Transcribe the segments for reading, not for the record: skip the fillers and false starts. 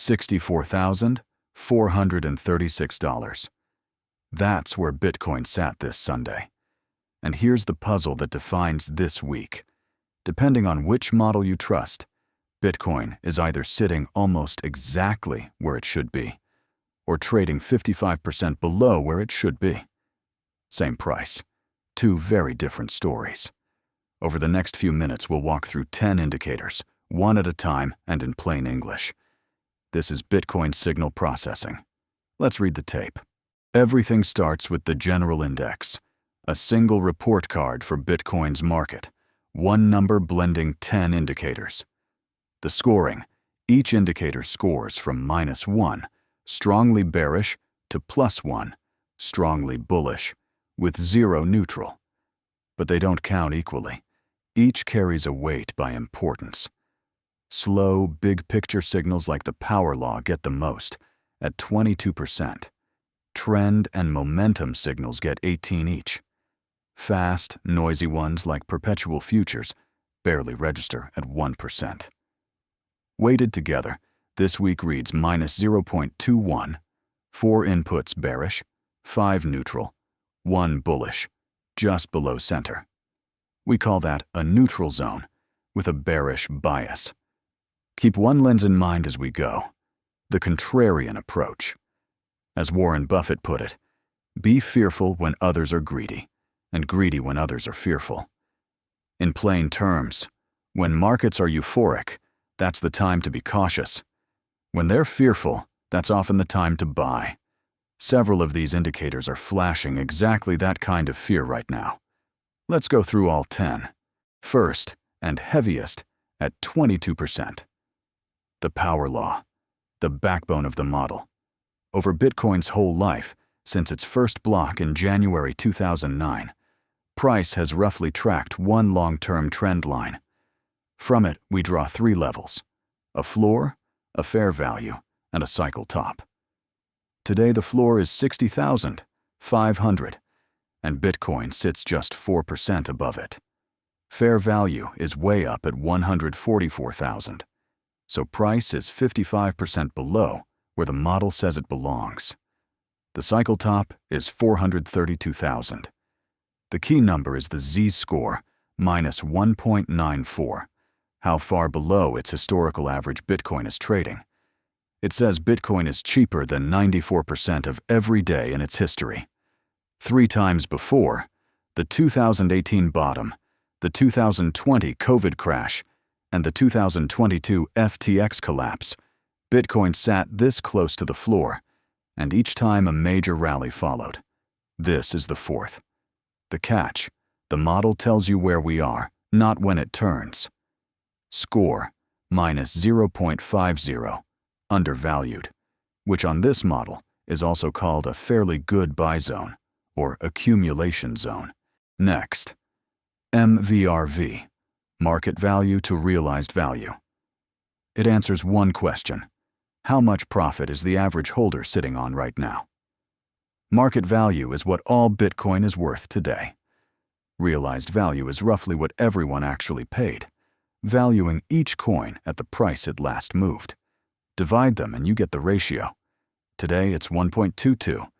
$64,436. That's where Bitcoin sat this Sunday. And here's the puzzle that defines this week. Depending on which model you trust, Bitcoin is either sitting almost exactly where it should be, or trading 55% below where it should be. Same price. Two very different stories. Over the next few minutes, we'll walk through 10 indicators, one at a time and in plain English. This is Bitcoin signal processing. Let's read the tape. Everything starts with the general index, a single report card for Bitcoin's market, one number blending 10 indicators. The scoring, each indicator scores from -1, strongly bearish, to +1, strongly bullish, with 0 neutral. But they don't count equally. Each carries a weight by importance. Slow, big-picture signals like the power law get the most, at 22%. Trend and momentum signals get 18 each. Fast, noisy ones like perpetual futures barely register at 1%. Weighted together, this week reads -0.21, 4 inputs bearish, 5 neutral, 1 bullish, just below center. We call that a neutral zone with a bearish bias. Keep one lens in mind as we go, the contrarian approach. As Warren Buffett put it, be fearful when others are greedy, and greedy when others are fearful. In plain terms, when markets are euphoric, that's the time to be cautious. When they're fearful, that's often the time to buy. Several of these indicators are flashing exactly that kind of fear right now. Let's go through all 10. First, and heaviest, at 22%. The power law, the backbone of the model. Over Bitcoin's whole life, since its first block in January 2009, price has roughly tracked one long-term trend line. From it, we draw 3 levels: a floor, a fair value, and a cycle top. Today, the floor is 60,500, and Bitcoin sits just 4% above it. Fair value is way up at 144,000, so price is 55% below where the model says it belongs. The cycle top is 432,000. The key number is the Z-score, -1.94, how far below its historical average Bitcoin is trading. It says Bitcoin is cheaper than 94% of every day in its history. 3 times before, the 2018 bottom, the 2020 COVID crash, and the 2022 FTX collapse, Bitcoin sat this close to the floor, and each time a major rally followed. This is the 4th. The catch: the model tells you where we are, not when it turns. Score, -0.50, undervalued, which on this model is also called a fairly good buy zone, or accumulation zone. Next, MVRV, market value to realized value. It answers one question: how much profit is the average holder sitting on right now? Market value is what all Bitcoin is worth today. Realized value is roughly what everyone actually paid, valuing each coin at the price it last moved. Divide them and you get the ratio. Today it's 1.22.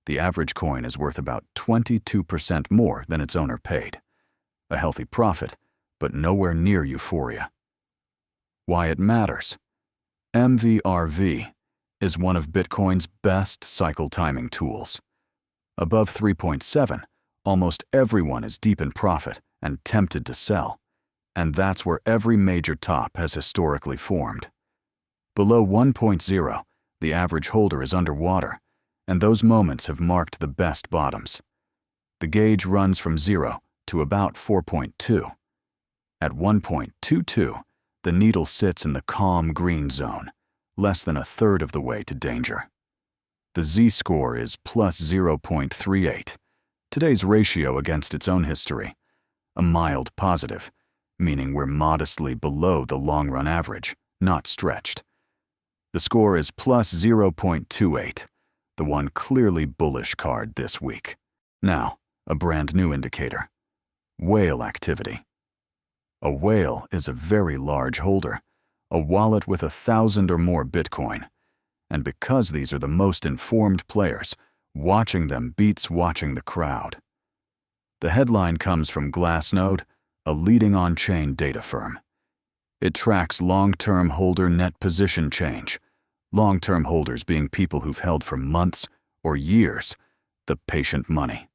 The average coin is worth about 22% more than its owner paid. A healthy profit, but nowhere near euphoria. Why it matters? MVRV is one of Bitcoin's best cycle timing tools. Above 3.7, almost everyone is deep in profit and tempted to sell, and that's where every major top has historically formed. Below 1.0, the average holder is underwater, and those moments have marked the best bottoms. The gauge runs from 0 to about 4.2. At 1.22, the needle sits in the calm green zone, less than a third of the way to danger. The Z-score is +0.38, today's ratio against its own history, a mild positive, meaning we're modestly below the long-run average, not stretched. The score is +0.28, the one clearly bullish card this week. Now, a brand new indicator: whale activity. A whale is a very large holder, a wallet with 1,000 or more Bitcoin. And because these are the most informed players, watching them beats watching the crowd. The headline comes from Glassnode, a leading on-chain data firm. It tracks long-term holder net position change, long-term holders being people who've held for months or years, the patient money.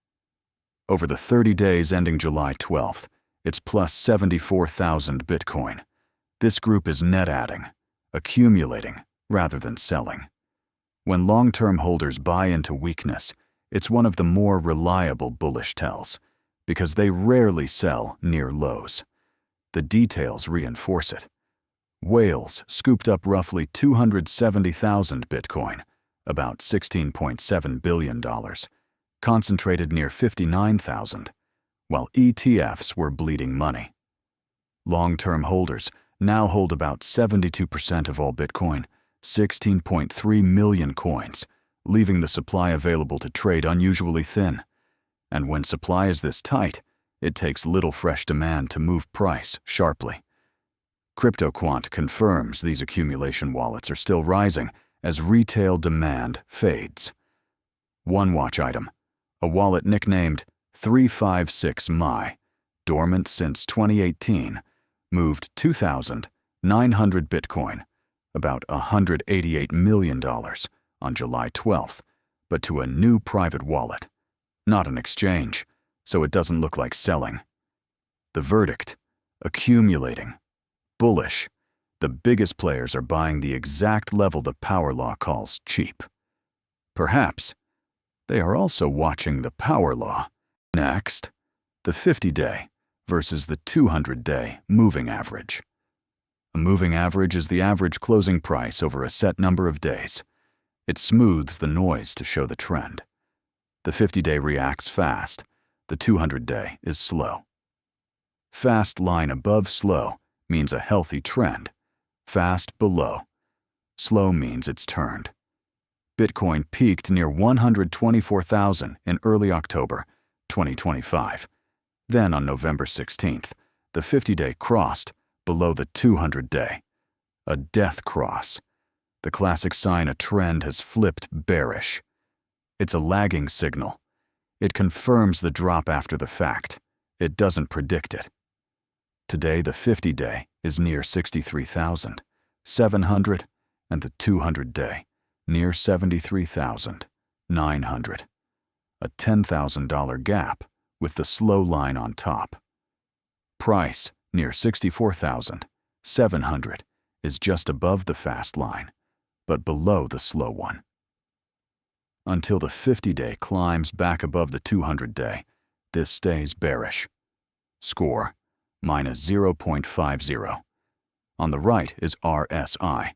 Over the 30 days ending July 12th, it's plus 74,000 Bitcoin. This group is net adding, accumulating, rather than selling. When long-term holders buy into weakness, it's one of the more reliable bullish tells, because they rarely sell near lows. The details reinforce it. Whales scooped up roughly 270,000 Bitcoin, about $16.7 billion, concentrated near 59,000, while ETFs were bleeding money. Long-term holders now hold about 72% of all Bitcoin, 16.3 million coins, leaving the supply available to trade unusually thin. And when supply is this tight, it takes little fresh demand to move price sharply. CryptoQuant confirms these accumulation wallets are still rising as retail demand fades. One watch item, a wallet nicknamed 356My, dormant since 2018, moved 2,900 Bitcoin, about $188 million, on July 12th, but to a new private wallet, not an exchange, so it doesn't look like selling. The verdict: accumulating. Bullish. The biggest players are buying the exact level the power law calls cheap. Perhaps they are also watching the power law. Next, the 50-day versus the 200-day moving average. A moving average is the average closing price over a set number of days. It smooths the noise to show the trend. The 50-day reacts fast. The 200-day is slow. Fast line above slow means a healthy trend. Fast below. Slow means it's turned. Bitcoin peaked near 124,000 in early October 2025. Then on November 16th, the 50-day crossed below the 200-day. A death cross. The classic sign a trend has flipped bearish. It's a lagging signal. It confirms the drop after the fact. It doesn't predict it. Today, the 50-day is near 63,700, and the 200-day near 73,900. A $10,000 gap with the slow line on top. Price near 64,700 is just above the fast line, but below the slow one. Until the 50-day climbs back above the 200-day, this stays bearish. Score: minus 0.50. On the right is RSI,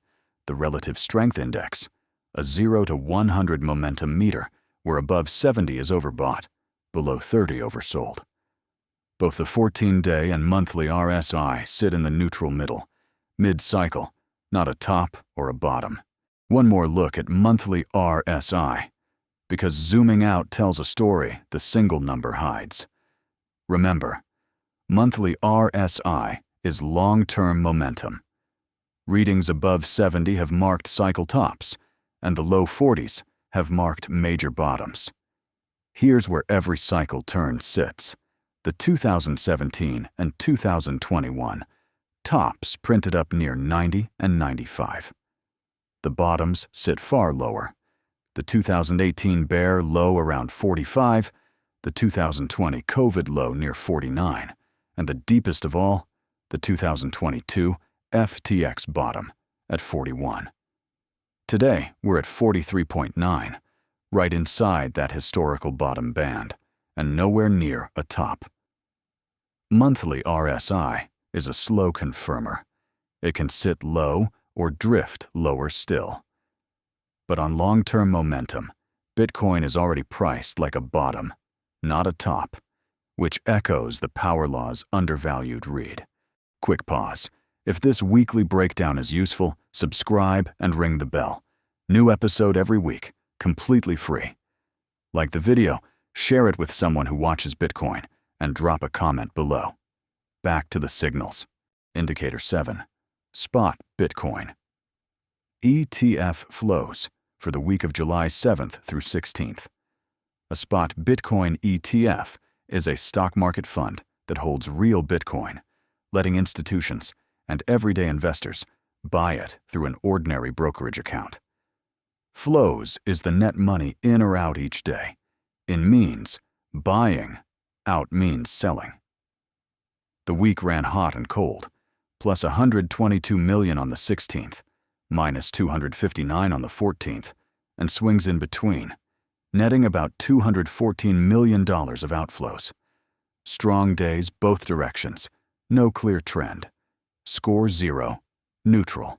the Relative Strength Index, a 0 to 100 momentum meter, where above 70 is overbought, below 30 oversold. Both the 14-day and monthly RSI sit in the neutral middle, mid-cycle, not a top or a bottom. One more look at monthly RSI, because zooming out tells a story the single number hides. Remember, monthly RSI is long-term momentum. Readings above 70 have marked cycle tops, and the low 40s have marked major bottoms. Here's where every cycle turn sits. The 2017 and 2021 tops printed up near 90 and 95. The bottoms sit far lower. The 2018 bear low around 45, the 2020 COVID low near 49, and the deepest of all, the 2022 FTX bottom at 41. Today, we're at 43.9, right inside that historical bottom band, and nowhere near a top. Monthly RSI is a slow confirmer. It can sit low or drift lower still. But on long-term momentum, Bitcoin is already priced like a bottom, not a top, which echoes the power law's undervalued read. Quick pause. If this weekly breakdown is useful, subscribe and ring the bell. New episode every week, completely free. Like the video, share it with someone who watches Bitcoin, and drop a comment below. Back to the signals. Indicator 7. Spot Bitcoin. ETF flows for the week of July 7th through 16th. A spot Bitcoin ETF is a stock market fund that holds real Bitcoin, letting institutions and everyday investors buy it through an ordinary brokerage account. Flows is the net money in or out each day. In means buying, out means selling. The week ran hot and cold, plus 122 million on the 16th, minus 259 on the 14th, and swings in between, netting about $214 million of outflows. Strong days both directions, no clear trend. Score 0, neutral.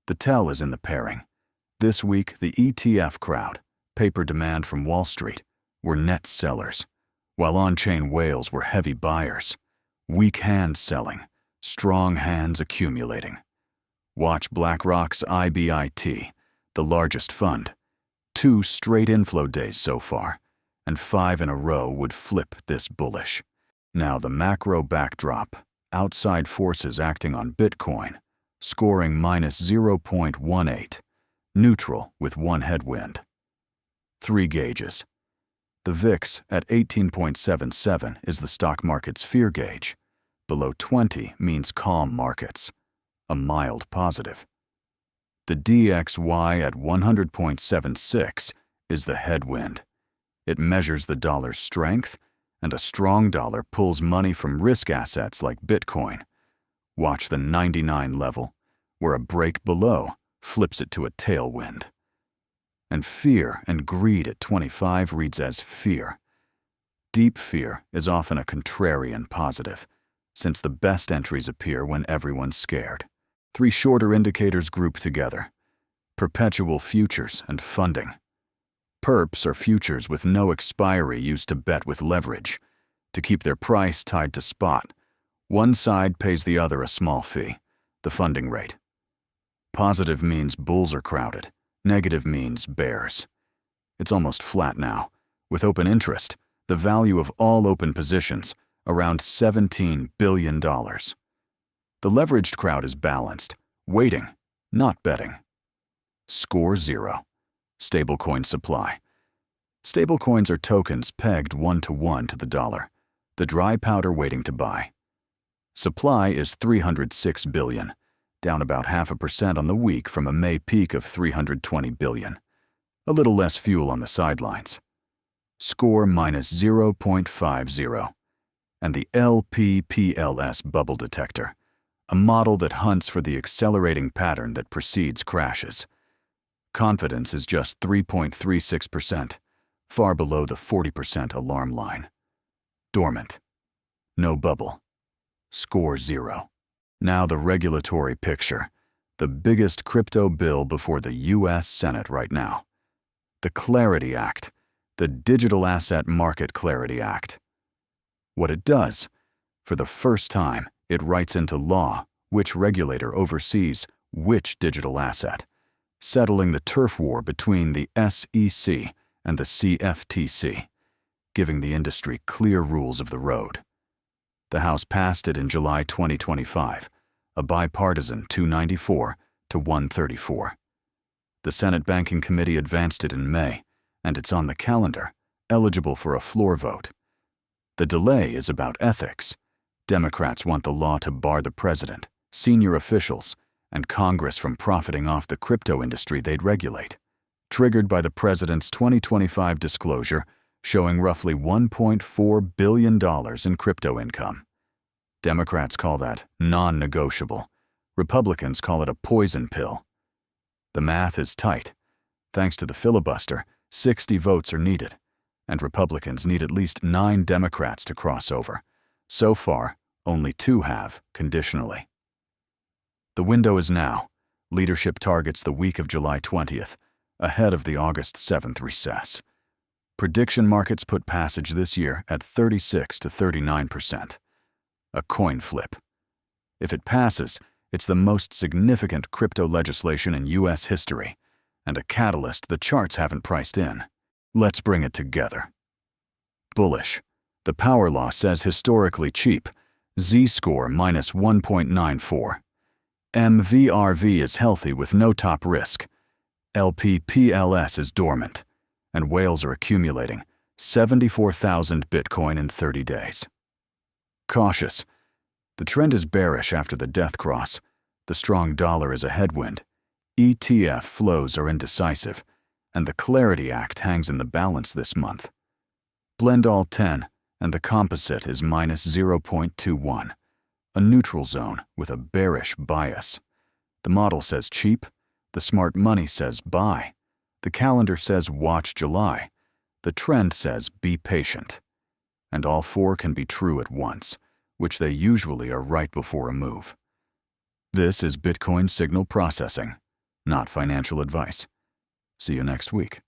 The tell is in the pairing. This week, the ETF crowd, paper demand from Wall Street, were net sellers, while on-chain whales were heavy buyers. Weak hands selling, strong hands accumulating. Watch BlackRock's IBIT, the largest fund. 2 straight inflow days so far, and 5 in a row would flip this bullish. Now the macro backdrop, outside forces acting on Bitcoin, scoring minus 0.18, neutral with 1 headwind. 3 gauges. The VIX at 18.77 is the stock market's fear gauge. Below 20 means calm markets, a mild positive. The DXY at 100.76 is the headwind. It measures the dollar's strength, and a strong dollar pulls money from risk assets like Bitcoin. Watch the 99 level, where a break below flips it to a tailwind. And fear and greed at 25 reads as fear. Deep fear is often a contrarian positive, since the best entries appear when everyone's scared. 3 shorter indicators group together: perpetual futures and funding. Perps are futures with no expiry used to bet with leverage. To keep their price tied to spot, one side pays the other a small fee, the funding rate. Positive means bulls are crowded. Negative means bears. It's almost flat now. With open interest, the value of all open positions around $17 billion. The leveraged crowd is balanced, waiting, not betting. Score 0. Stablecoin supply. Stablecoins are tokens pegged 1-to-1 to the dollar, the dry powder waiting to buy. Supply is 306 billion, down about 0.5% on the week from a May peak of 320 billion. A little less fuel on the sidelines. Score minus 0.50. And the LPPLS bubble detector, a model that hunts for the accelerating pattern that precedes crashes. Confidence is just 3.36%, far below the 40% alarm line. Dormant. No bubble. Score 0. Now the regulatory picture, the biggest crypto bill before the U.S. Senate right now. The Clarity Act, the Digital Asset Market Clarity Act. What it does, for the first time, it writes into law which regulator oversees which digital asset, settling the turf war between the SEC and the CFTC, giving the industry clear rules of the road. The House passed it in July 2025, a bipartisan 294 to 134. The Senate Banking Committee advanced it in May, and it's on the calendar, eligible for a floor vote. The delay is about ethics. Democrats want the law to bar the president, senior officials, and Congress from profiting off the crypto industry they'd regulate, triggered by the president's 2025 disclosure showing roughly $1.4 billion in crypto income. Democrats call that non-negotiable. Republicans call it a poison pill. The math is tight. Thanks to the filibuster, 60 votes are needed, and Republicans need at least 9 Democrats to cross over. So far, only 2 have, conditionally. The window is now. Leadership targets the week of July 20th, ahead of the August 7th recess. Prediction markets put passage this year at 36 to 39%. A coin flip. If it passes, it's the most significant crypto legislation in U.S. history, and a catalyst the charts haven't priced in. Let's bring it together. Bullish. The power law says historically cheap. Z-score minus 1.94. MVRV is healthy with no top risk. LPPLS is dormant, and whales are accumulating 74,000 Bitcoin in 30 days. Cautious. The trend is bearish after the death cross. The strong dollar is a headwind. ETF flows are indecisive, and the Clarity Act hangs in the balance this month. Blend all 10, and the composite is minus 0.21, a neutral zone with a bearish bias. The model says cheap, the smart money says buy, the calendar says watch July, the trend says be patient. And all four can be true at once, which they usually are right before a move. This is Bitcoin signal processing, not financial advice. See you next week.